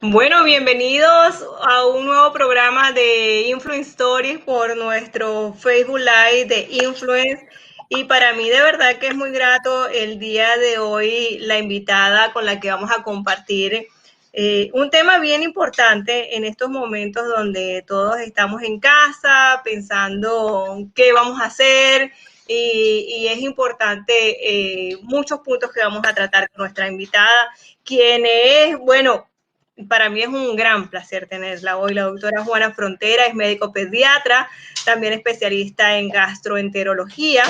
Bueno, bienvenidos a un nuevo programa de Influence Stories por nuestro Facebook Live de Influence. Y para mí de verdad que es muy grato el día de hoy la invitada con la que vamos a compartir un tema bien importante en estos momentos donde todos estamos en casa pensando qué vamos a hacer y es importante muchos puntos que vamos a tratar con nuestra invitada, quien es, bueno, para mí es un gran placer tenerla hoy. La doctora Juana Frontera es médico pediatra, también especialista en gastroenterología.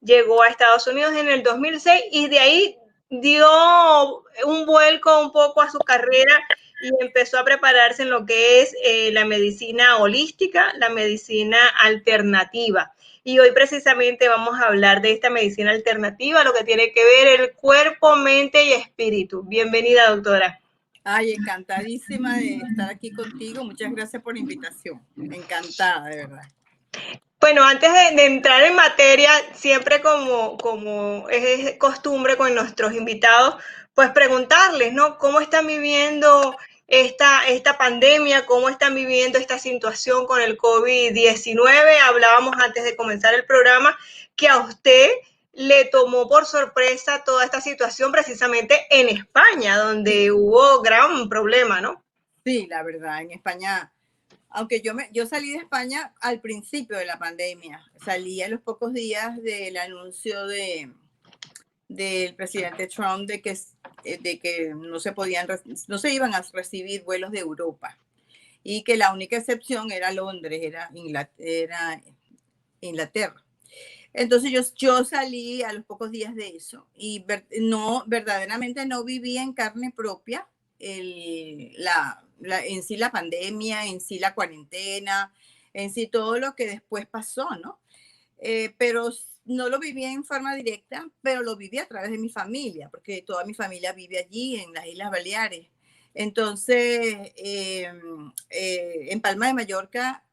Llegó a Estados Unidos en el 2006 y de ahí dio un vuelco un poco a su carrera y empezó a prepararse en lo que es la medicina holística, la medicina alternativa. Y hoy precisamente vamos a hablar de esta medicina alternativa, lo que tiene que ver el cuerpo, mente y espíritu. Bienvenida, doctora. Ay, encantadísima de estar aquí contigo. Muchas gracias por la invitación. Encantada, de verdad. Bueno, antes de entrar en materia, siempre como es costumbre con nuestros invitados, pues preguntarles, ¿no? ¿Cómo están viviendo esta pandemia? ¿Cómo están viviendo esta situación con el COVID-19? Hablábamos antes de comenzar el programa que a usted le tomó por sorpresa toda esta situación precisamente en España, donde Sí, hubo gran problema, ¿no? sí, la verdad, en España, aunque yo salí de España al principio de la pandemia, salí a los pocos días del anuncio del presidente Trump de que no se iban a recibir vuelos de Europa y que la única excepción era Londres, era Inglaterra. Entonces yo salí a los pocos días de eso y verdaderamente no viví en carne propia en sí la pandemia, en sí la cuarentena, en sí todo lo que después pasó, ¿no? Pero no lo viví en forma directa, pero lo viví a través de mi familia, porque toda mi familia vive allí en las Islas Baleares. Entonces, en Palma de Mallorca,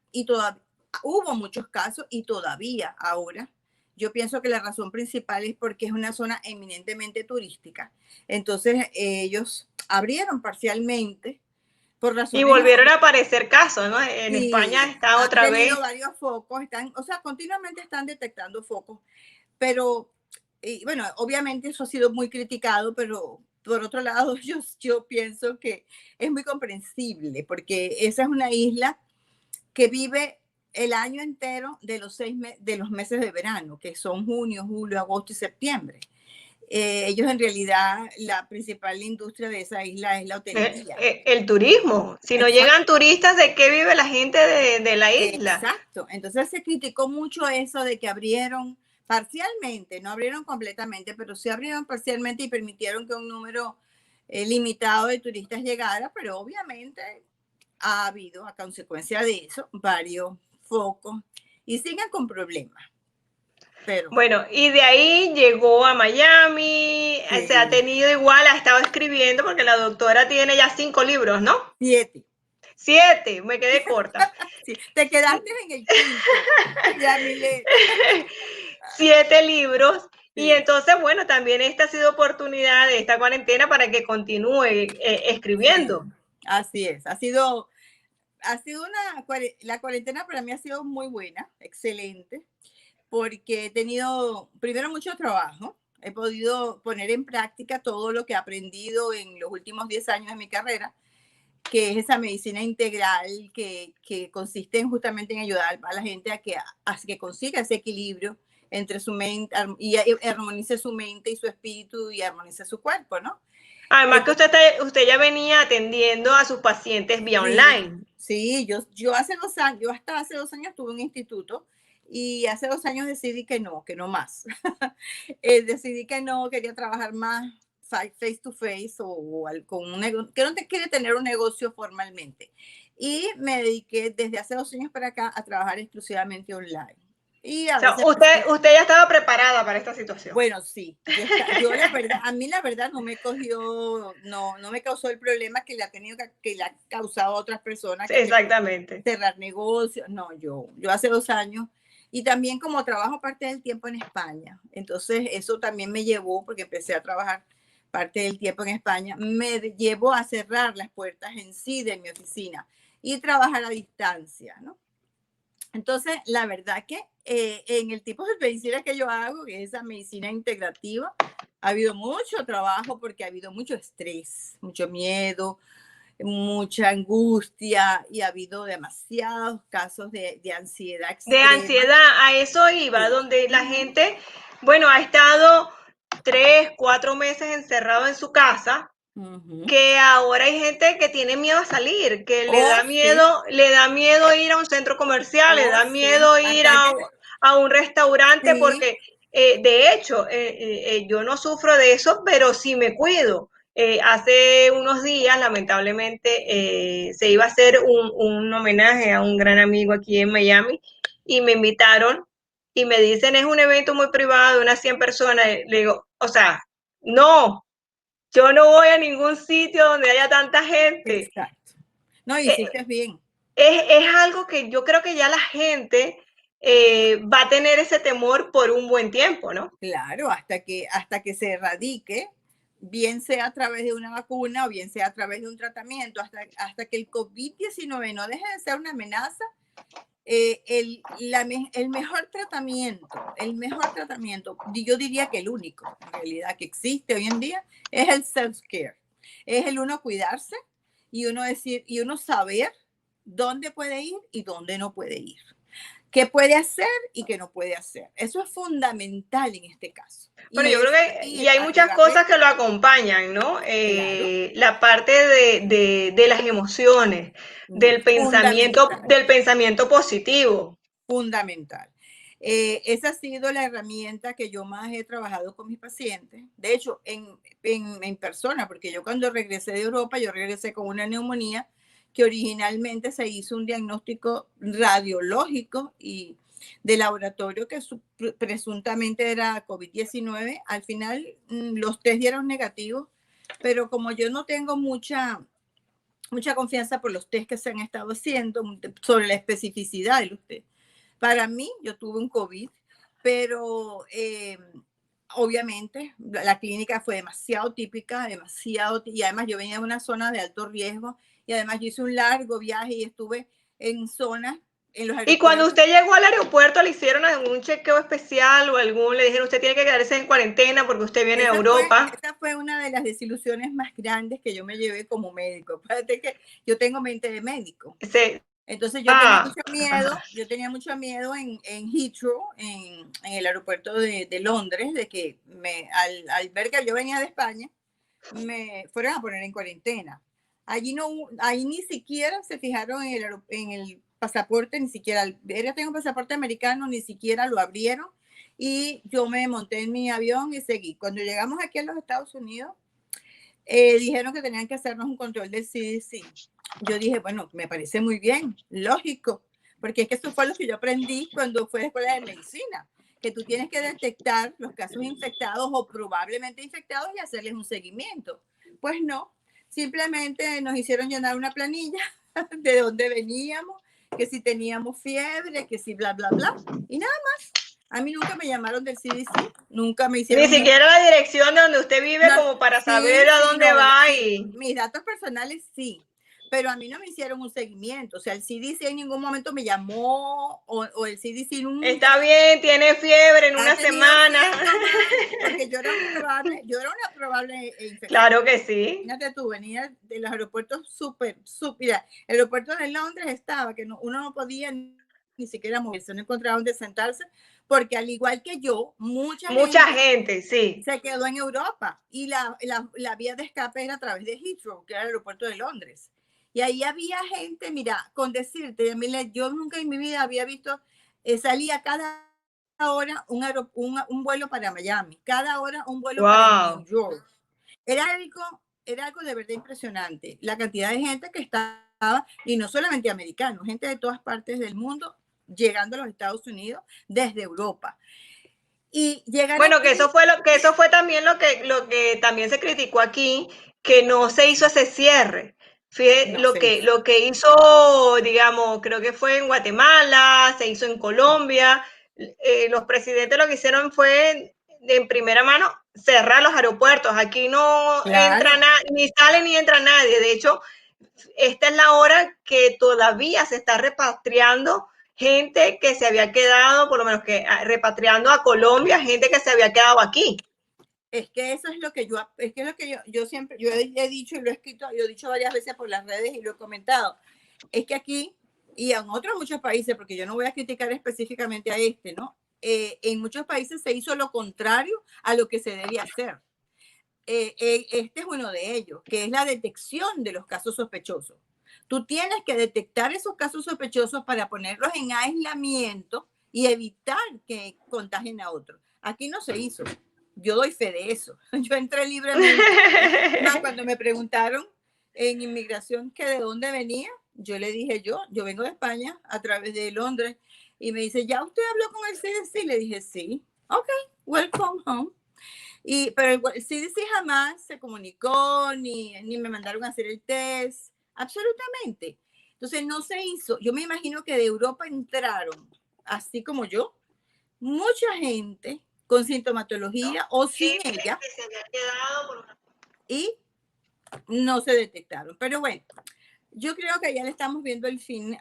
hubo muchos casos y todavía ahora. Yo pienso que la razón principal es porque es una zona eminentemente turística. Entonces, ellos abrieron parcialmente por Y razones. volvieron a aparecer casos, ¿no? En España Sí, está han otra vez. tenido varios focos, o sea, continuamente están detectando focos, pero, y bueno, obviamente eso ha sido muy criticado, pero por otro lado, yo pienso que es muy comprensible, porque esa es una isla que vive el año entero de los meses de verano, que son junio, julio, agosto y septiembre. Ellos en realidad, la principal industria de esa isla es la hotelería. El turismo. Si no Exacto. llegan turistas, ¿de qué vive la gente de la isla? Exacto. Entonces se criticó mucho eso de que abrieron parcialmente, no abrieron completamente, pero sí abrieron parcialmente y permitieron que un número limitado de turistas llegara, pero obviamente ha habido a consecuencia de eso varios focos y siguen con problemas. Pero Bueno, y de ahí llegó a Miami, se ha sí, tenido igual, ha estado escribiendo, porque la doctora tiene ya 5 libros, ¿no? 7. 7, me quedé corta. Sí, te quedaste en el quinto, ya Milet. 7 libros. Y Sí, entonces, bueno, también esta ha sido oportunidad de esta cuarentena para que continúe sí, escribiendo. así es. Ha sido la cuarentena para mí ha sido muy buena, excelente, porque he tenido primero mucho trabajo. He podido poner en práctica todo lo que he aprendido en los últimos 10 años de mi carrera, que es esa medicina integral que consiste justamente en ayudar a la gente a que consiga ese equilibrio entre su mente y armonice su mente y su espíritu y armonice su cuerpo, ¿no? Además que Entonces, usted ya venía atendiendo a sus pacientes vía sí, online. sí, yo hace 2 años, yo hasta hace 2 años tuve un instituto y hace 2 años decidí que no más. Decidí que no, quería trabajar más face to face con que no te quiere tener un negocio formalmente. Y me dediqué desde hace 2 años para acá a trabajar exclusivamente online. Y O a sea, veces, usted ya estaba preparada para esta situación. bueno, sí, yo la verdad, a mí la verdad no me causó el problema que le ha tenido que le ha causado a otras personas que tienen Exactamente. cerrar negocios. No, yo hace 2 años y también como trabajo parte del tiempo en España. Entonces eso también me llevó porque empecé a trabajar parte del tiempo en España, me llevó a cerrar las puertas en sí de mi oficina y trabajar a distancia, ¿no? Entonces, la verdad que en el tipo de medicina que yo hago, que es esa medicina integrativa, ha habido mucho trabajo porque ha habido mucho estrés, mucho miedo, mucha angustia y ha habido demasiados casos de ansiedad De extrema. ansiedad, a eso iba, Sí. donde la gente, bueno, ha estado 3, 4 meses encerrado en su casa, que ahora hay gente que tiene miedo a salir, que Oh, sí, le da miedo ir a un centro comercial, le oh, da sí. miedo ir Acá a un restaurante, sí, porque de hecho yo no sufro de eso, pero sí me cuido. Hace unos días, lamentablemente, se iba a hacer un homenaje a un gran amigo aquí en Miami y me invitaron y me dicen es un evento muy privado, unas 100 personas. Le digo, o sea, no, yo no voy a ningún sitio donde haya tanta gente. exacto. No, Eh, hiciste bien. es algo que yo creo que ya la gente va a tener ese temor por un buen tiempo, ¿no? Claro, hasta que se erradique, bien sea a través de una vacuna o bien sea a través de un tratamiento, hasta que el COVID-19 no deje de ser una amenaza, el mejor tratamiento, yo diría que el único en realidad que existe hoy en día, es el self-care. Es el uno cuidarse y uno decir, y uno saber dónde puede ir y dónde no puede ir. Qué puede hacer y qué no puede hacer. Eso es fundamental en este caso. Bueno, Y yo creo es que y ir hay a muchas terapia, cosas que lo acompañan, ¿no? claro, La parte de las emociones, fundamental. del pensamiento positivo. Fundamental. Esa ha sido la herramienta que yo más he trabajado con mis pacientes. De hecho, en persona, porque yo cuando regresé de Europa, yo regresé con una neumonía que originalmente se hizo un diagnóstico radiológico y de laboratorio que presuntamente era COVID-19. Al final, los test dieron negativos, pero como yo no tengo mucha confianza por los test que se han estado haciendo sobre la especificidad de los test. Para mí, yo tuve un COVID, pero obviamente la clínica fue demasiado típica, y además yo venía de una zona de alto riesgo y además yo hice un largo viaje y estuve en zonas, en los Y cuando aeropuertos. usted llegó al aeropuerto, ¿le hicieron algún chequeo especial o le dijeron usted tiene que quedarse en cuarentena porque usted viene de Europa? Esa fue una de las desilusiones más grandes que yo me llevé como médico. Fíjate que yo tengo mente de médico. Se, Entonces ah, ajá. yo tenía mucho miedo en Heathrow, en el aeropuerto de Londres, de que al ver que yo venía de España, me fueran a poner en cuarentena. Ahí ni siquiera se fijaron en el pasaporte, ni siquiera, era tengo un pasaporte americano, ni siquiera lo abrieron y yo me monté en mi avión y seguí. Cuando llegamos aquí a los Estados Unidos, dijeron que tenían que hacernos un control del CDC. Yo dije, bueno, me parece muy bien, lógico, porque es que eso fue lo que yo aprendí cuando fui a la escuela de medicina, que tú tienes que detectar los casos infectados o probablemente infectados y hacerles un seguimiento. Pues no, simplemente nos hicieron llenar una planilla de dónde veníamos, que si teníamos fiebre, que si bla, bla, bla, y nada más. A mí nunca me llamaron del CDC, nunca me Ni hicieron siquiera la dirección de donde usted vive no, como para sí, saber a sí, dónde no, va sí, y mis datos personales sí, pero a mí no me hicieron un seguimiento, o sea, el CDC en ningún momento me llamó o el CDC nunca está bien, tiene fiebre en ha una tenido semana. síntomas, porque yo era una probable infección. Claro que sí. Fíjate tú, venía de los aeropuertos mira, el aeropuerto de Londres estaba, que uno no podía ni siquiera moverse, no encontraba dónde sentarse, porque al igual que yo, mucha Mucha gente gente, sí. se quedó en Europa y la vía de escape era a través de Heathrow, que era el aeropuerto de Londres. Y ahí había gente, mira, con decirte, mira, yo nunca en mi vida había visto, salía cada hora un vuelo para Miami, cada hora un vuelo para New Wow. York. Era algo de verdad impresionante, la cantidad de gente que estaba, y no solamente americanos, gente de todas partes del mundo llegando a los Estados Unidos desde Europa. Y llegar Bueno, aquí, que eso fue también lo que también se criticó aquí, que no se hizo ese cierre. Fíjate, no se hizo. lo que hizo, digamos, creo que fue en Guatemala, se hizo en Colombia. Los presidentes lo que hicieron fue en primera mano cerrar los aeropuertos. Aquí no Claro. entra ni sale ni entra nadie. De hecho, esta es la hora que todavía se está repatriando gente que se había quedado, por lo menos que repatriando a Colombia, gente que se había quedado aquí. Es que eso es lo que yo siempre, yo he dicho y lo he escrito, lo he dicho varias veces por las redes y lo he comentado. Es que aquí y en otros muchos países, porque yo no voy a criticar específicamente a este, ¿no? En muchos países se hizo lo contrario a lo que se debía hacer. Este es uno de ellos, que es la detección de los casos sospechosos. Tú tienes que detectar esos casos sospechosos para ponerlos en aislamiento y evitar que contagien a otros. Aquí no se hizo. Yo doy fe de eso. Yo entré libremente. Más cuando me preguntaron en inmigración que de dónde venía, yo le dije yo vengo de España a través de Londres. Y me dice, ¿ya usted habló con el CDC? Le dije, sí. Ok, welcome home. Pero el CDC jamás se comunicó, ni me mandaron a hacer el test, absolutamente. Entonces no se hizo. Yo me imagino que de Europa entraron, así como yo, mucha gente con sintomatología, ¿no?, o sin ella, que se había quedado por una... y no se detectaron. Pero bueno, yo creo que ya le estamos viendo el final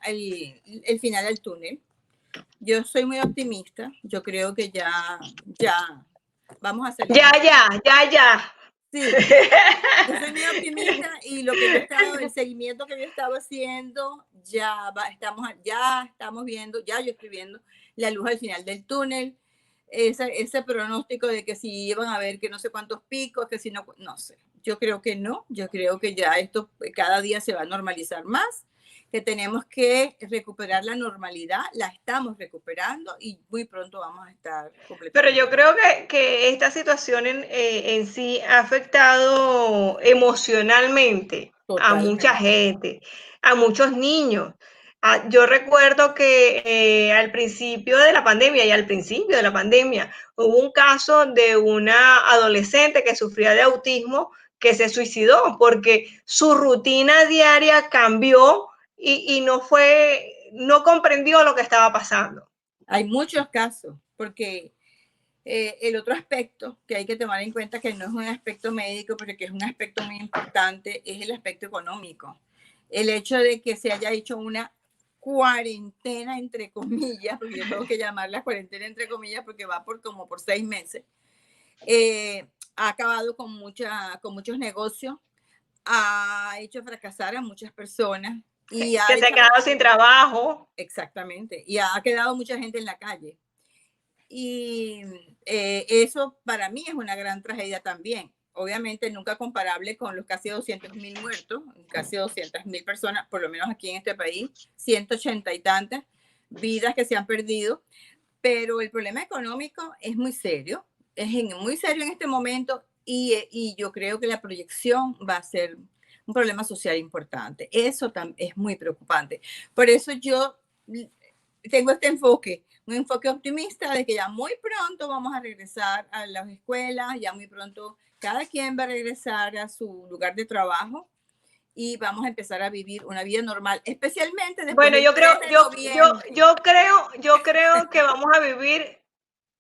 al túnel. Yo soy muy optimista. Yo creo que ya vamos a salir. Ya. Sí, yo soy muy optimista y lo que yo he estado, el seguimiento que yo he estado haciendo, ya estamos viendo, ya yo estoy viendo la luz al final del túnel. Ese pronóstico de que si iban a haber que no sé cuántos picos, que si no, no sé. Yo creo que no, yo creo que ya esto cada día se va a normalizar más, que tenemos que recuperar la normalidad, la estamos recuperando y muy pronto vamos a estar completamente. Pero yo creo que esta situación en sí ha afectado emocionalmente a mucha gente, a muchos niños. Yo recuerdo que al principio de la pandemia hubo un caso de una adolescente que sufría de autismo que se suicidó porque su rutina diaria cambió y no comprendió lo que estaba pasando. Hay muchos casos, porque el otro aspecto que hay que tomar en cuenta, que no es un aspecto médico, pero que es un aspecto muy importante, es el aspecto económico. El hecho de que se haya hecho una cuarentena, entre comillas, porque yo tengo que llamarla cuarentena, entre comillas, porque va como por 6 meses, ha acabado con muchos negocios, ha hecho fracasar a muchas personas. Y que se ha quedado sin trabajo. Exactamente, y ha quedado mucha gente en la calle. Y eso para mí es una gran tragedia también. Obviamente nunca comparable con los casi 200.000 muertos, casi 200.000 personas, por lo menos aquí en este país, 180 y tantas vidas que se han perdido. Pero el problema económico es muy serio, muy serio en este momento, y yo creo que la proyección va a ser un problema social importante. Eso es muy preocupante. Por eso yo tengo un enfoque optimista de que ya muy pronto vamos a regresar a las escuelas, ya muy pronto cada quien va a regresar a su lugar de trabajo y vamos a empezar a vivir una vida normal, especialmente después Bueno, del 3 de noviembre. yo creo que vamos a vivir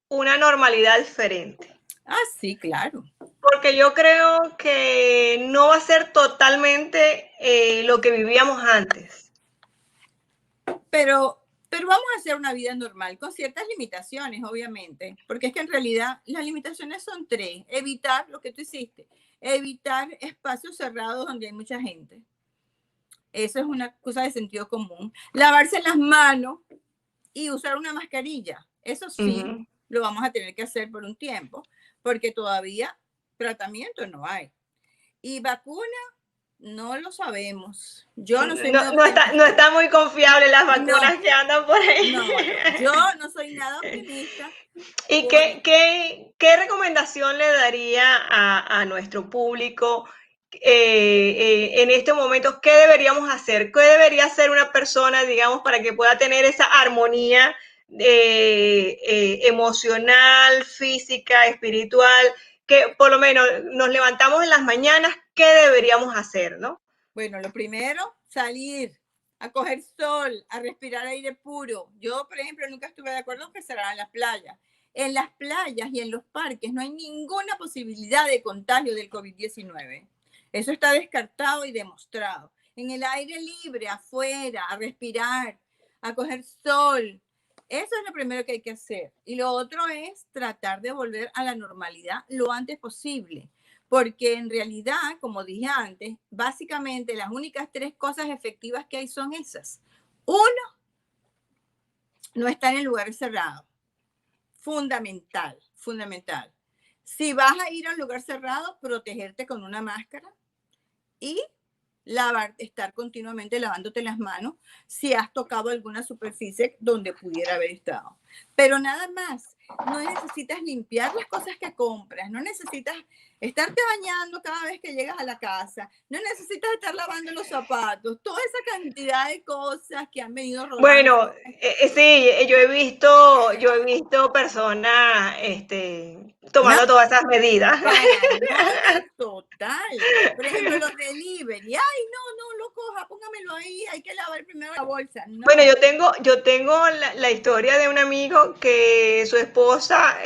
una normalidad diferente. Ah, sí, claro. Porque yo creo que no va a ser totalmente lo que vivíamos antes. Pero vamos a hacer una vida normal, con ciertas limitaciones, obviamente, porque es que en realidad las limitaciones son 3. Evitar lo que tú hiciste, evitar espacios cerrados donde hay mucha gente. Eso es una cosa de sentido común. Lavarse las manos y usar una mascarilla. Eso sí, lo vamos a tener que hacer por un tiempo, porque todavía tratamiento no hay. Y vacuna, no lo sabemos. Yo no soy no está muy confiable las vacunas que andan por ahí. No, yo no soy nada optimista. ¿Y qué recomendación le daría a nuestro público en estos momentos? ¿Qué deberíamos hacer? ¿Qué debería hacer una persona, digamos, para que pueda tener esa armonía emocional, física, espiritual? Que por lo menos nos levantamos en las mañanas, ¿qué deberíamos hacer, no? Bueno, lo primero, salir a coger sol, a respirar aire puro. Yo, por ejemplo, nunca estuve de acuerdo en que cerraran las playas. En las playas y en los parques no hay ninguna posibilidad de contagio del COVID-19. Eso está descartado y demostrado. En el aire libre, afuera, a respirar, a coger sol. Eso es lo primero que hay que hacer. Y lo otro es tratar de volver a la normalidad lo antes posible. Porque en realidad, como dije antes, básicamente las únicas 3 cosas efectivas que hay son esas. Uno, no estar en lugares cerrados. Fundamental, fundamental. Si vas a ir a un lugar cerrado, protegerte con una máscara y estar continuamente lavándote las manos si has tocado alguna superficie donde pudiera haber estado. Pero nada más, no necesitas limpiar las cosas que compras, no necesitas estarte bañando cada vez que llegas a la casa, no necesitas estar lavando los zapatos, toda esa cantidad de cosas que han venido rodando. Bueno, sí, yo he visto personas tomando No, todas esas medidas. paranoia total. Por ejemplo, los delivery. Ay, no lo coja, póngamelo ahí. Hay que lavar primero la bolsa. No. Bueno, yo tengo la historia de un amigo que su esposa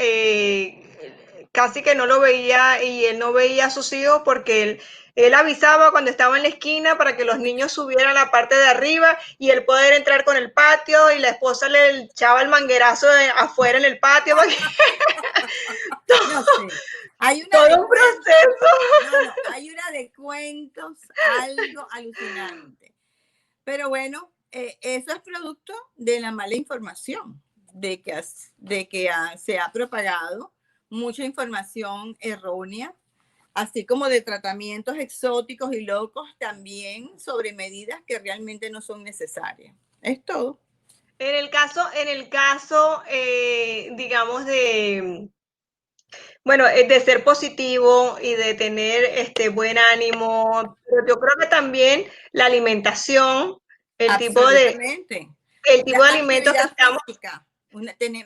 casi que no lo veía y él no veía a sus hijos porque él avisaba cuando estaba en la esquina para que los niños subieran a la parte de arriba y él poder entrar con el patio y la esposa le echaba el manguerazo afuera en el patio. No sé. Hay una Todo un proceso. hay una de cuentos, algo alucinante. Pero bueno, eso es producto de la mala información, de que se ha propagado mucha información errónea, así como de tratamientos exóticos y locos también sobre medidas que realmente no son necesarias. Es todo. En el caso digamos, bueno, de ser positivo y de tener buen ánimo, pero yo creo que también la alimentación, el tipo de, Absolutamente. el La tipo de alimentos que actividad estamos. física,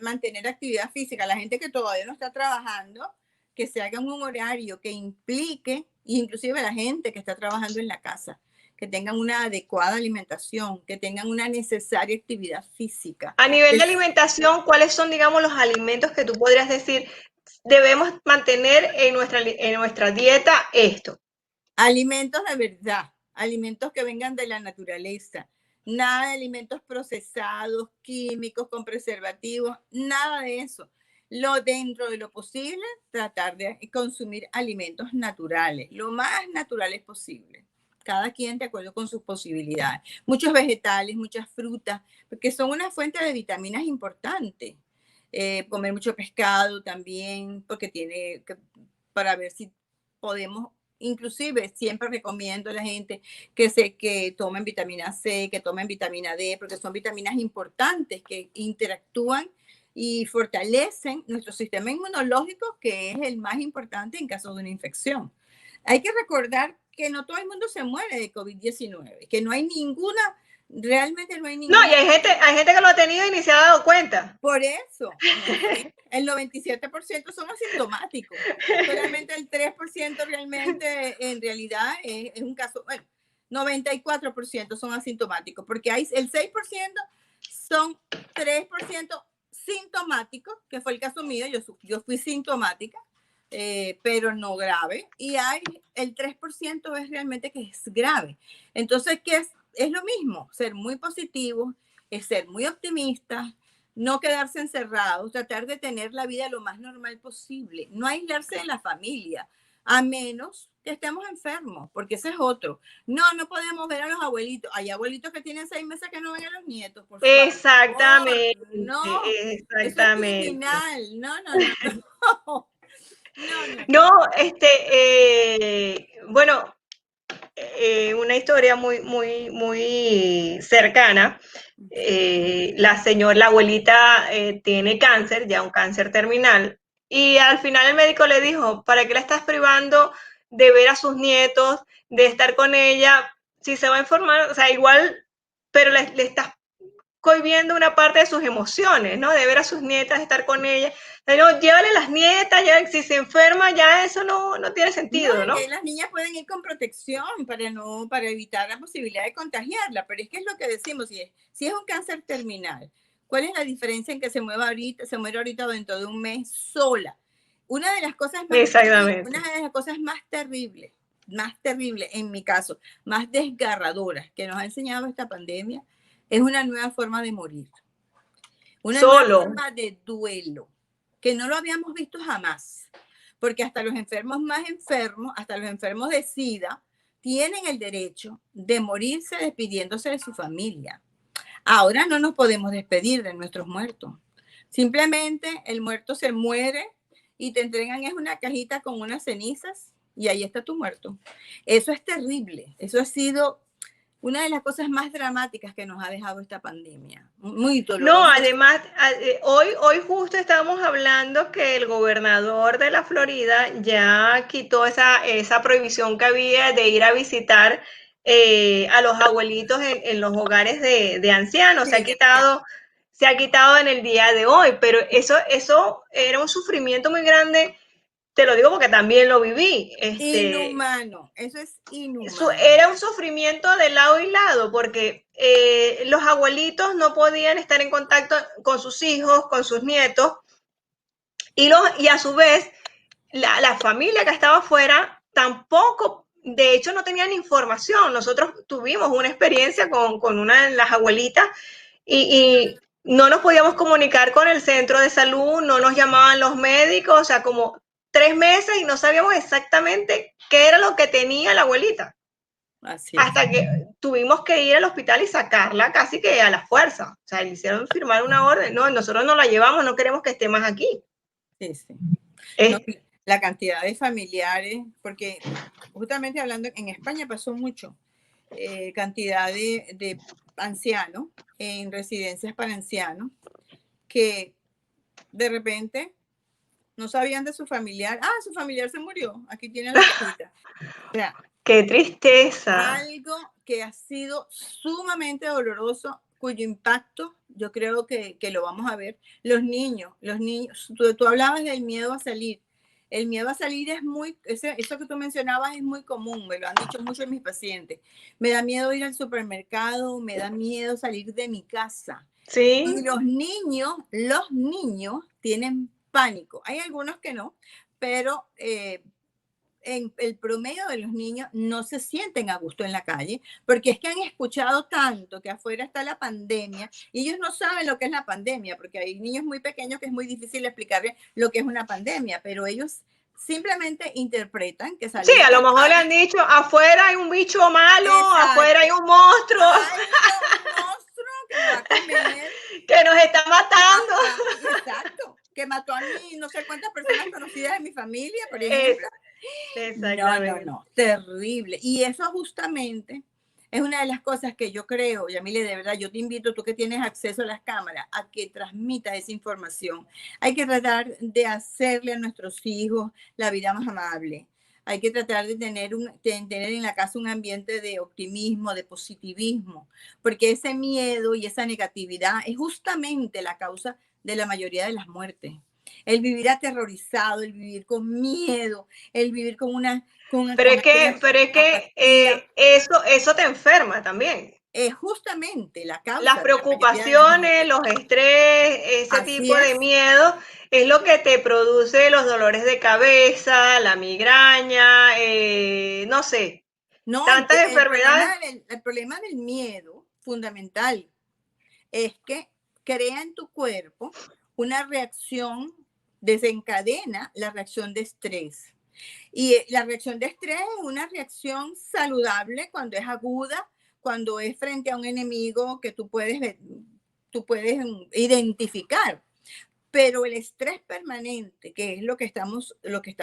mantener actividad física. La gente que todavía no está trabajando, que se haga un horario que implique, inclusive la gente que está trabajando en la casa, que tengan una adecuada alimentación, que tengan una necesaria actividad física. A nivel de alimentación, ¿cuáles son, digamos, los alimentos que tú podrías decir debemos mantener en nuestra dieta esto? Alimentos de verdad, alimentos que vengan de la naturaleza, nada de alimentos procesados, químicos, con preservativos, nada de eso. Dentro de lo posible, tratar de consumir alimentos naturales, lo más naturales posible. Cada quien de acuerdo con sus posibilidades. Muchos vegetales, muchas frutas, porque son una fuente de vitaminas importante. Comer mucho pescado también, porque para ver si podemos. Inclusive siempre recomiendo a la gente que tomen vitamina C, que tomen vitamina D, porque son vitaminas importantes que interactúan y fortalecen nuestro sistema inmunológico, que es el más importante en caso de una infección. Hay que recordar que no todo el mundo se muere de COVID-19, que no hay ninguna, realmente no hay ninguna. No, y hay gente que lo ha tenido y ni se ha dado cuenta. Por eso, no sé, el 97% son asintomáticos. Solamente el 3% realmente, en realidad, es un caso, bueno, 94% son asintomáticos, porque hay el 6% son 3% sintomáticos, que fue el caso mío, yo fui sintomática, pero no grave, y hay el 3% es realmente que es grave. Entonces, ¿qué es lo mismo? Ser muy positivo, es ser muy optimista, no quedarse encerrados, tratar de tener la vida lo más normal posible, no aislarse de la familia, a menos que estemos enfermos, porque ese es otro. No podemos ver a los abuelitos. Hay abuelitos que tienen 6 meses que no ven a los nietos, por favor. Exactamente, No, eso es exactamente. criminal. No. No, bueno, una historia muy cercana. La abuelita tiene cáncer, ya un cáncer terminal, y al final el médico le dijo, ¿para qué la estás privando de ver a sus nietos, de estar con ella? Si se va a informar, o sea, igual, pero le estás cohibiendo una parte de sus emociones, ¿no? De ver a sus nietas, estar con ellas. Pero llévale las nietas, ya si se enferma, ya eso no tiene sentido, ¿no? Las niñas pueden ir con protección para evitar la posibilidad de contagiarla, pero es que es lo que decimos, si es un cáncer terminal, ¿Cuál es la diferencia en que se muere ahorita o dentro de un mes sola? Una de las cosas Exactamente. más terribles en mi caso, más desgarradoras que nos ha enseñado esta pandemia, es una nueva forma de morir. Una nueva forma de duelo, que no lo habíamos visto jamás. Porque hasta los enfermos más enfermos, hasta los enfermos de SIDA, tienen el derecho de morirse despidiéndose de su familia. Ahora no nos podemos despedir de nuestros muertos. Simplemente el muerto se muere y te entregan es una cajita con unas cenizas y ahí está tu muerto. Eso es terrible. Eso ha sido una de las cosas más dramáticas que nos ha dejado esta pandemia. Muy dolorosa. No, además, hoy justo estábamos hablando que el gobernador de la Florida ya quitó esa prohibición que había de ir a visitar a los abuelitos en los hogares de ancianos. Sí, Se ha quitado en el día de hoy, pero eso era un sufrimiento muy grande. Te lo digo porque también lo viví. Inhumano, eso es inhumano. Era un sufrimiento de lado y lado, porque los abuelitos no podían estar en contacto con sus hijos, con sus nietos, y a su vez la familia que estaba afuera tampoco, de hecho, no tenían información. Nosotros tuvimos una experiencia con una de las abuelitas y no nos podíamos comunicar con el centro de salud, no nos llamaban los médicos, o sea, como 3 meses y no sabíamos exactamente qué era lo que tenía la abuelita. Así es. Hasta que tuvimos que ir al hospital y sacarla casi que a la fuerza. O sea, le hicieron firmar una orden. No, nosotros no la llevamos, no queremos que esté más aquí. Sí, sí. Es, No, la cantidad de familiares, porque justamente hablando, en España pasó mucho, cantidad de ancianos en residencias para ancianos que de repente no sabían de su familiar. Ah, su familiar se murió, aquí tiene la cajita. O sea, qué tristeza. algo que ha sido sumamente doloroso, cuyo impacto yo creo que lo vamos a ver. Los niños, tú hablabas del miedo a salir. El miedo a salir es eso que tú mencionabas es muy común, me lo han dicho muchos mis pacientes. Me da miedo ir al supermercado, me da miedo salir de mi casa. Sí. Y los niños tienen pánico. Hay algunos que no, pero en el promedio de los niños no se sienten a gusto en la calle, porque es que han escuchado tanto que afuera está la pandemia y ellos no saben lo que es la pandemia, porque hay niños muy pequeños que es muy difícil explicarles lo que es una pandemia, pero ellos simplemente interpretan que Sí, salir a a lo la mejor le calle, han dicho, afuera hay un bicho malo, afuera hay exacto, un monstruo hay un monstruo que me va a comer, que nos está matando. exacto, que mató a mí no sé cuántas personas conocidas de mi familia, por Es, ejemplo. exactamente. No, terrible. Y eso justamente es una de las cosas que yo creo, Yamile, de verdad, yo te invito, tú que tienes acceso a las cámaras, a que transmitas esa información. Hay que tratar de hacerle a nuestros hijos la vida más amable. Hay que tratar de tener en la casa un ambiente de optimismo, de positivismo, porque ese miedo y esa negatividad es justamente la causa de la mayoría de las muertes. El vivir aterrorizado, el vivir con miedo, el vivir con Pero es que apatía, eso te enferma también. es justamente la Las causa de la mayoría de las preocupaciones, muertes. los estrés, ese Así tipo de es. miedo es lo que te produce los dolores de cabeza, la migraña, no sé, No, tantas enfermedades. el problema del miedo fundamental es que crea en tu cuerpo una reacción, desencadena la reacción de estrés. Y la reacción de estrés es una reacción saludable cuando es aguda, cuando es frente a un enemigo que tú puedes identificar. Pero el estrés permanente, que es lo que estamos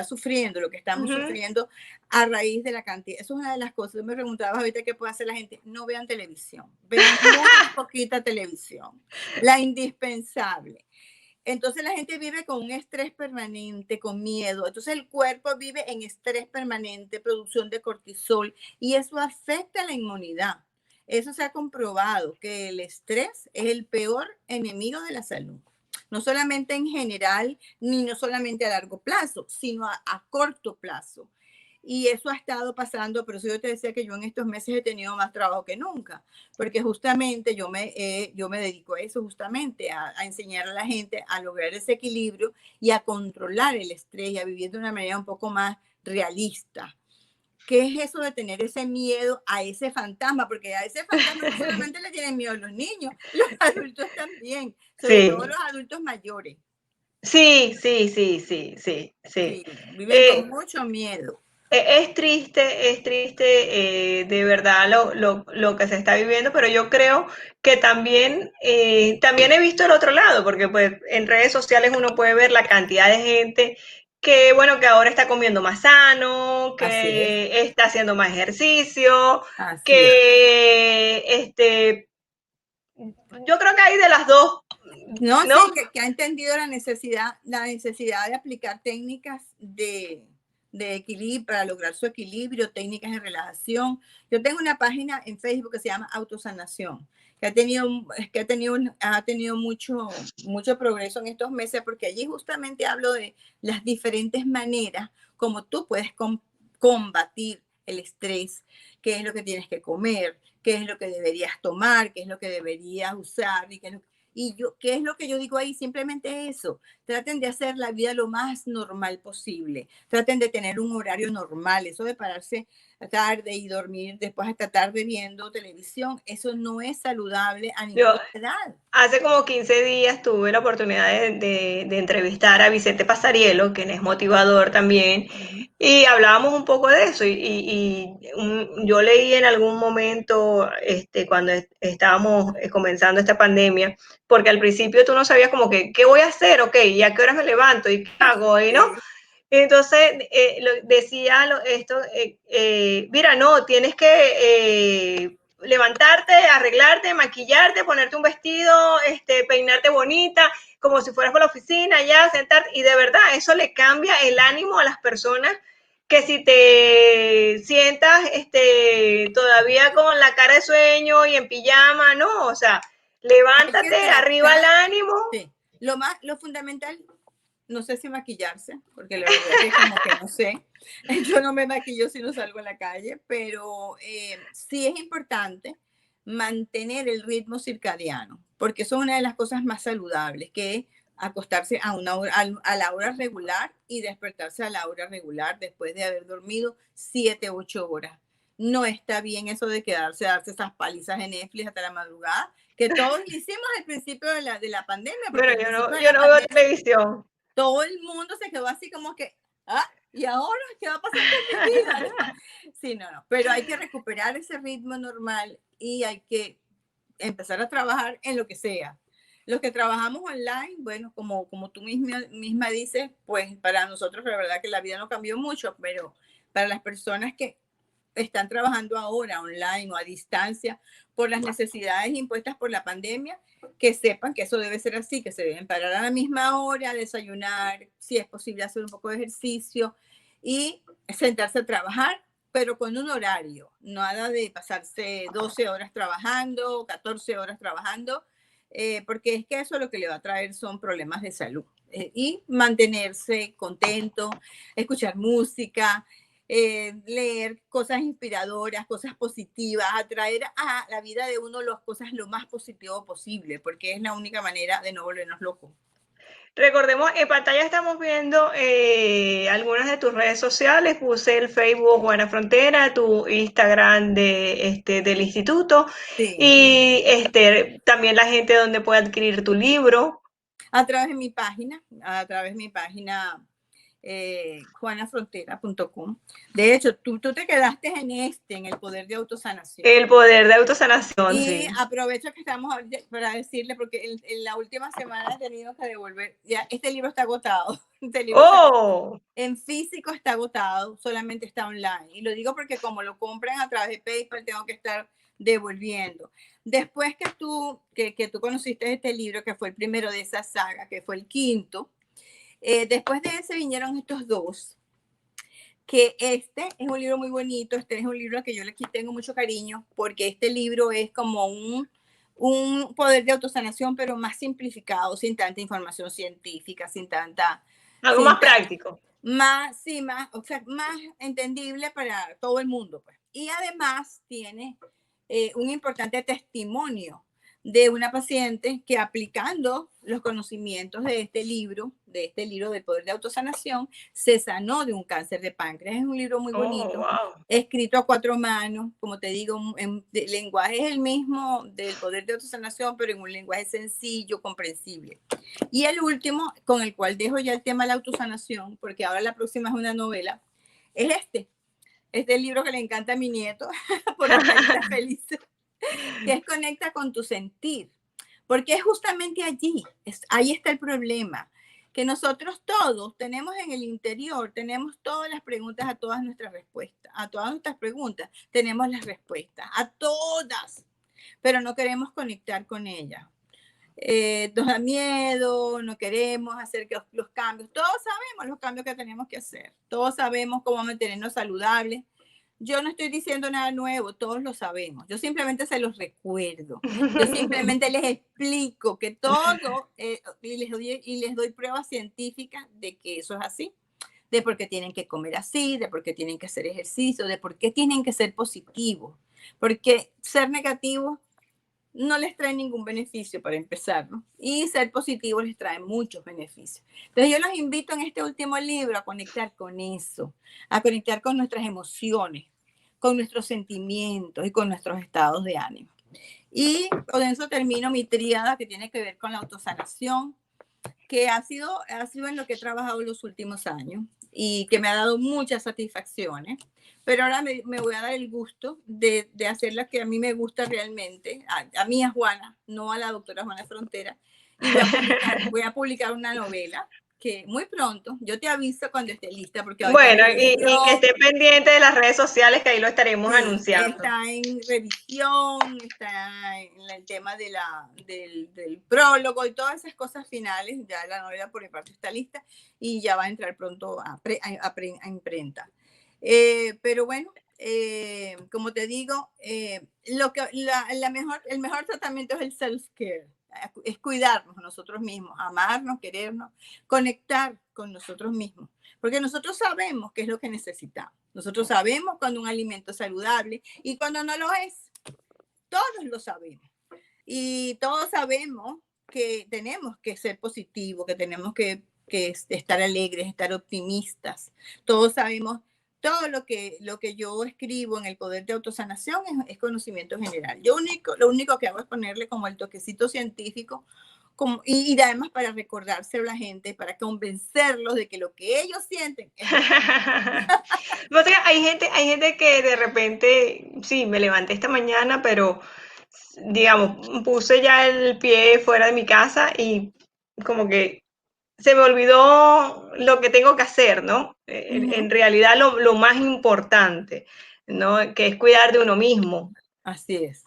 sufriendo a raíz de la cantidad, eso es una de las cosas. Me preguntaba ahorita qué puede hacer la gente. No vean televisión, vean muy poquita televisión, la indispensable. Entonces la gente vive con un estrés permanente, con miedo. Entonces el cuerpo vive en estrés permanente, producción de cortisol, y eso afecta la inmunidad. Eso se ha comprobado que el estrés es el peor enemigo de la salud. No solamente en general, ni no solamente a largo plazo, sino a corto plazo. Y eso ha estado pasando, pero eso yo te decía que yo en estos meses he tenido más trabajo que nunca, porque justamente yo me dedico a eso, justamente a enseñar a la gente a lograr ese equilibrio y a controlar el estrés y a vivir de una manera un poco más realista. ¿Qué es eso de tener ese miedo a ese fantasma? Porque a ese fantasma no solamente le tienen miedo los niños, los adultos también, sobre Sí, todo los adultos mayores. sí, sí, sí, sí, sí, sí. Sí, viven con Eh, mucho miedo. Es triste de verdad lo que se está viviendo, pero yo creo que también, también he visto el otro lado, porque pues en redes sociales uno puede ver la cantidad de gente que, bueno, que ahora está comiendo más sano, Así es, que está haciendo más ejercicio, así es. que yo creo que hay de las dos, No, ¿no? sí, que ha entendido la necesidad de aplicar técnicas de equilibrio para lograr su equilibrio, técnicas de relajación. Yo tengo una página en Facebook que se llama Autosanación, ha tenido mucho progreso en estos meses, porque allí justamente hablo de las diferentes maneras como tú puedes combatir el estrés, qué es lo que tienes que comer, qué es lo que deberías tomar, qué es lo que deberías usar y qué es lo y yo, ¿qué es lo que yo digo ahí? Simplemente eso. Traten de hacer la vida lo más normal posible. Traten de tener un horario normal. Eso de pararse tarde y dormir después hasta tarde viendo televisión, eso no es saludable a Yo, ninguna edad. Hace como 15 días tuve la oportunidad de entrevistar a Vicente Pasarielo, quien es motivador también, Ujú. y hablábamos un poco de eso. Yo leí en algún momento, cuando estábamos comenzando esta pandemia, porque al principio tú no sabías como que, ¿qué voy a hacer? Ok, ¿y a qué horas me levanto? ¿Y qué hago? ¿Y no? Sí, Entonces, decía esto, mira, no, tienes que levantarte, arreglarte, maquillarte, ponerte un vestido, peinarte bonita, como si fueras por la oficina, ya, sentarte, y de verdad eso le cambia el ánimo a las personas que si te sientas todavía con la cara de sueño y en pijama, no, o sea, hay que levántate, arriba el tratar, ánimo. sí. Lo fundamental, no sé si maquillarse, porque la verdad que como que no sé. Yo no me maquillo si no salgo a la calle, pero sí es importante mantener el ritmo circadiano, porque eso es una de las cosas más saludables, que es acostarse a la hora regular y despertarse a la hora regular después de haber dormido 7, 8 horas. No está bien eso de quedarse, darse esas palizas en Netflix hasta la madrugada, que todos lo hicimos al principio de la pandemia, porque Bueno, al principio de yo la no veo pandemia televisión. todo el mundo se quedó así como que, ah, ¿y ahora qué va a pasar con mi vida? Sí, no, no, pero hay que recuperar ese ritmo normal y hay que empezar a trabajar en lo que sea. Los que trabajamos online, bueno, como tú misma dices, pues para nosotros la verdad que la vida no cambió mucho, pero para las personas que están trabajando ahora online o a distancia por las necesidades impuestas por la pandemia, que sepan que eso debe ser así, que se deben parar a la misma hora, desayunar, si es posible hacer un poco de ejercicio y sentarse a trabajar, pero con un horario, nada de pasarse 12 horas trabajando, 14 horas trabajando, porque es que eso lo que le va a traer son problemas de salud. Y mantenerse contento, escuchar música, leer cosas inspiradoras, cosas positivas, atraer a la vida de uno las cosas lo más positivo posible, porque es la única manera de no volvernos locos. Recordemos, en pantalla estamos viendo algunas de tus redes sociales. Puse el Facebook Buena Frontera, tu Instagram del instituto Sí, y también la gente donde puede adquirir tu libro. a través de mi página juanafrontera.com. De hecho, tú te quedaste en el poder de autosanación. El poder de autosanación, Y sí. aprovecho que estamos para decirle, porque en la última semana he tenido que devolver, ya este libro está agotado, este libro está agotado. Oh, En físico está agotado, solamente está online. Y lo digo porque como lo compran a través de PayPal, tengo que estar devolviendo. Después que tú conociste este libro, que fue el primero de esa saga, que fue el quinto, después de ese vinieron estos dos, que este es un libro muy bonito, este es un libro que yo le tengo mucho cariño, porque este libro es como un poder de autosanación, pero más simplificado, sin tanta información científica, algo sin más tan, práctico. más, sí, más, o sea, más entendible para todo el mundo, pues. Y además tiene un importante testimonio de una paciente que aplicando los conocimientos de este libro del poder de autosanación, se sanó de un cáncer de páncreas. Es un libro muy Oh, bonito, wow. escrito a cuatro manos, como te digo, el lenguaje es el mismo del poder de autosanación, pero en un lenguaje sencillo, comprensible. Y el último, con el cual dejo ya el tema de la autosanación, porque ahora la próxima es una novela, es este libro que le encanta a mi nieto, por las caritas felices, que es Conecta con tu sentir. Porque es justamente allí, ahí está el problema, que nosotros todos tenemos en el interior, tenemos todas las preguntas a todas nuestras respuestas, a todas nuestras preguntas tenemos las respuestas, a todas, pero no queremos conectar con ellas. Nos da miedo, no queremos hacer los cambios. Todos sabemos los cambios que tenemos que hacer. Todos sabemos cómo mantenernos saludables. Yo no estoy diciendo nada nuevo, todos lo sabemos. Yo simplemente se los recuerdo. Yo simplemente les explico que todo y les doy pruebas científicas de que eso es así, de por qué tienen que comer así, de por qué tienen que hacer ejercicio, de por qué tienen que ser positivos. Porque ser negativos no les trae ningún beneficio para empezar, ¿no? Y ser positivo les trae muchos beneficios. Entonces yo los invito en este último libro a conectar con eso, a conectar con nuestras emociones, con nuestros sentimientos y con nuestros estados de ánimo. Y con eso termino mi tríada que tiene que ver con la autosanación, que ha sido en lo que he trabajado los últimos años y que me ha dado muchas satisfacciones, pero ahora me voy a dar el gusto de hacer la que a mí me gusta realmente, a mí a Juana, no a la doctora Juana Frontera, y voy a publicar una novela que muy pronto, yo te aviso cuando esté lista, porque ahorita está en Bueno, y que revisión. esté pendiente de las redes sociales, que ahí lo estaremos Sí, anunciando. está en revisión, está en el tema del prólogo y todas esas cosas finales. Ya la novela por mi parte está lista y ya va a entrar pronto a imprenta. Pero bueno, como te digo, el mejor tratamiento es el self-care, es cuidarnos nosotros mismos, amarnos, querernos, conectar con nosotros mismos, porque nosotros sabemos qué es lo que necesitamos. Nosotros sabemos cuando un alimento es saludable y cuando no lo es. Todos lo sabemos. Y todos sabemos que tenemos que ser positivos, que tenemos que estar alegres, estar optimistas. Todos sabemos, todo lo que yo escribo en el poder de autosanación es conocimiento general. Lo único que hago es ponerle como el toquecito científico y además para recordárselo a la gente, para convencerlos de que lo que ellos sienten es O sea, hay gente que de repente, sí, me levanté esta mañana, pero digamos, puse ya el pie fuera de mi casa y como que se me olvidó lo que tengo que hacer, ¿no? En realidad lo más importante, ¿no? Que es cuidar de uno mismo. Así es.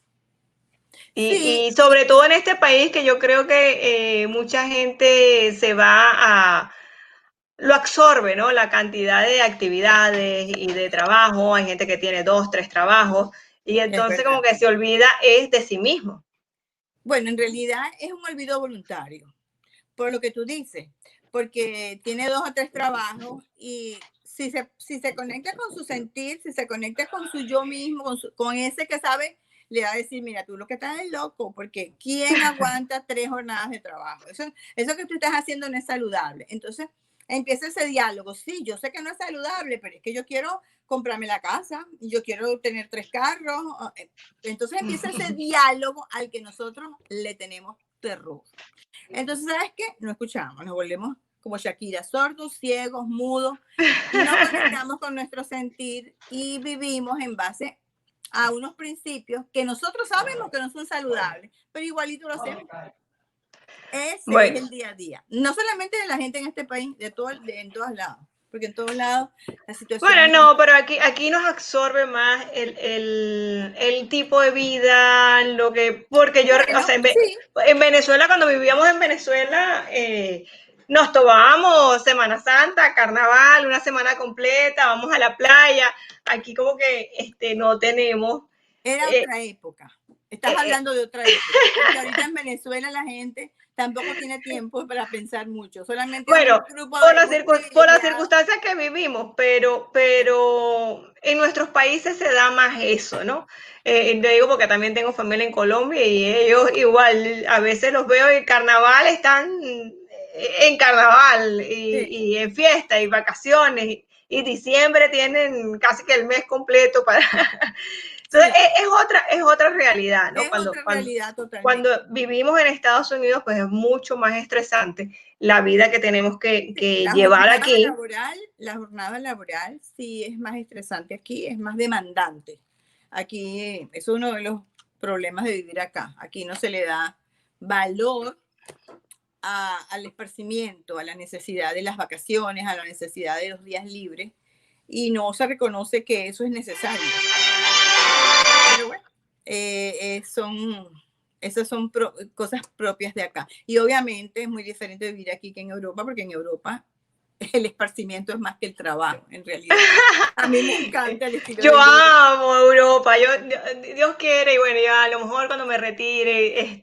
Sí, Y sobre todo en este país que yo creo que mucha gente se va a, lo absorbe, ¿no? La cantidad de actividades y de trabajo, hay gente que tiene dos, tres trabajos y es entonces como verdad. que se olvida es de sí mismo. Bueno, en realidad es un olvido voluntario, por lo que tú dices, porque tiene dos o tres trabajos y si se conecta con su sentir, si se conecta con su yo mismo, con ese que sabe, le va a decir, mira, tú lo que estás es loco, porque ¿quién aguanta 3 jornadas de trabajo? Eso que tú estás haciendo no es saludable. Entonces empieza ese diálogo. Sí, yo sé que no es saludable, pero es que yo quiero comprarme la casa, y yo quiero tener 3 carros. Entonces empieza ese diálogo al que nosotros le tenemos terror. Entonces, ¿sabes qué? No escuchamos, nos volvemos como Shakira, sordos, ciegos, mudos, y no conectamos con nuestro sentir y vivimos en base a unos principios que nosotros sabemos que no son saludables, pero igualito lo hacemos. Ese es Bueno, el día a día. No solamente de la gente en este país, en todos lados, porque en todos lados la bueno, situación no, pero aquí nos absorbe más el tipo de vida, lo que, porque yo, o bueno, sea, sí, en Venezuela, cuando vivíamos en Venezuela, nos tomábamos Semana Santa, Carnaval, una semana completa, vamos a la playa. Aquí como que no tenemos. era eh, otra época. Estás hablando de otra época, porque ahorita en Venezuela la gente tampoco tiene tiempo para pensar mucho, solamente bueno, un grupo por, de las muy por las privilegiados. circunstancias que vivimos, pero en nuestros países se da más eso, ¿no? Te digo porque también tengo familia en Colombia y ellos igual, a veces los veo en carnaval, están en carnaval Sí, y en fiesta y vacaciones y diciembre tienen casi que el mes completo para... Entonces sí, es otra realidad, ¿no? es otra realidad totalmente. Cuando vivimos en Estados Unidos, pues es mucho más estresante la vida que tenemos Sí, que llevar aquí. la jornada laboral sí es más estresante aquí, es más demandante. Aquí es uno de los problemas de vivir acá. Aquí no se le da valor al esparcimiento, a la necesidad de las vacaciones, a la necesidad de los días libres y no se reconoce que eso es necesario. Pero bueno, esas son cosas propias de acá. Y obviamente es muy diferente vivir aquí que en Europa, porque en Europa el esparcimiento es más que el trabajo, en realidad. A mí me encanta el estilo Yo de vida de aquí. amo Europa, Dios quiere, y bueno, ya a lo mejor cuando me retire,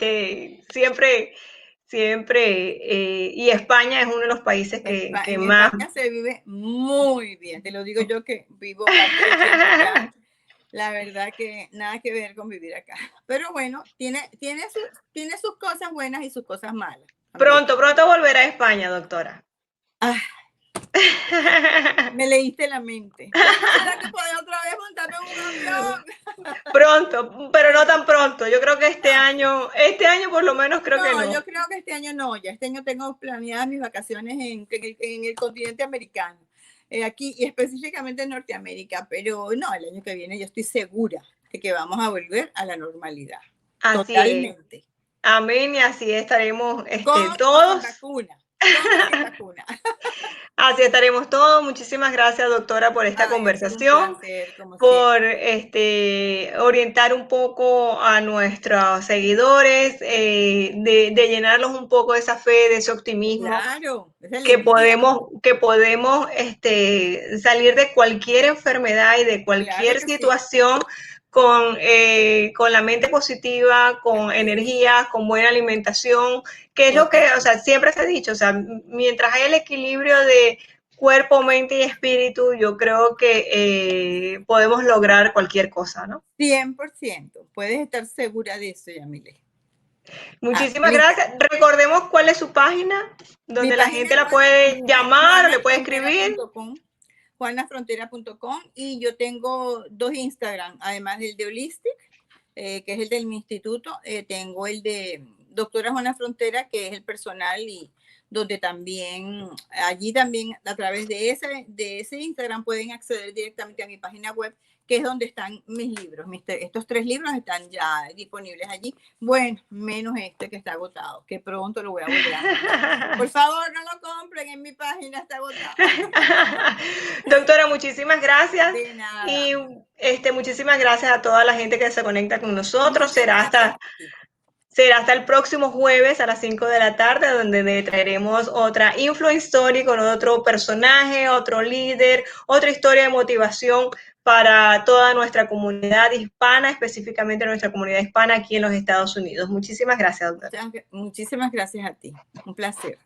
siempre, y España es uno de los países que En más. España se vive muy bien, te lo digo yo que vivo parte del tiempo allá. La verdad que nada que ver con vivir acá. Pero bueno, tiene sus cosas buenas y sus cosas malas también. Pronto volverá a España, doctora. Ah, me leíste la mente. ¿Cuándo será que podré otra vez montarme en un avión? Pronto, pero no tan pronto. Yo creo que No, este año por lo menos creo que no, yo no. creo que este año no, ya este año tengo planeadas mis vacaciones en el continente americano, aquí y específicamente en Norteamérica, pero no, el año que viene yo estoy segura de que vamos a volver a la normalidad, Así es. totalmente, Amén, y así estaremos con o sin todos. vacuna, con o sin vacuna. Así estaremos todos. Muchísimas gracias, doctora, por esta Ay, ha sido un conversación, placer, como siempre. por orientar un poco a nuestros seguidores, de llenarlos un poco de esa fe, de ese optimismo, Claro, esa alegría, que podemos salir de cualquier enfermedad y de claro cualquier que sí, situación con la mente positiva, con así es, energía, con buena alimentación, que es lo que, o totalmente. sea, siempre se ha dicho, o sea, mientras hay el equilibrio de cuerpo, mente y espíritu, yo creo que podemos lograr cualquier cosa, ¿no? 100%, puedes estar segura de eso, Yamile. Muchísimas Amiga, gracias. Recordemos cuál es su página, mi donde la página gente la web puede es llamar o le puede escribir. juanafrontera.com, juanafrontera.com y yo tengo dos Instagram, además del de Holistic, que es el de mi instituto, tengo el de doctora Juana Frontera, que es el personal y donde también, allí también a través de ese Instagram pueden acceder directamente a mi página web, que es donde están mis libros. Estos 3 libros están ya disponibles allí. Bueno, menos este que está agotado, que pronto lo voy a volver a agotar. Por favor, no lo compren en mi página, está agotado. Doctora, muchísimas gracias. De nada. Y muchísimas gracias a toda la gente que se conecta con nosotros. Muchas gracias a ti. Será hasta el próximo jueves a las 5 de la tarde, donde le traeremos otra Influence Story con otro personaje, otro líder, otra historia de motivación para toda nuestra comunidad hispana, específicamente nuestra comunidad hispana aquí en los Estados Unidos. Muchísimas gracias, doctora. Muchísimas gracias a ti. Un placer.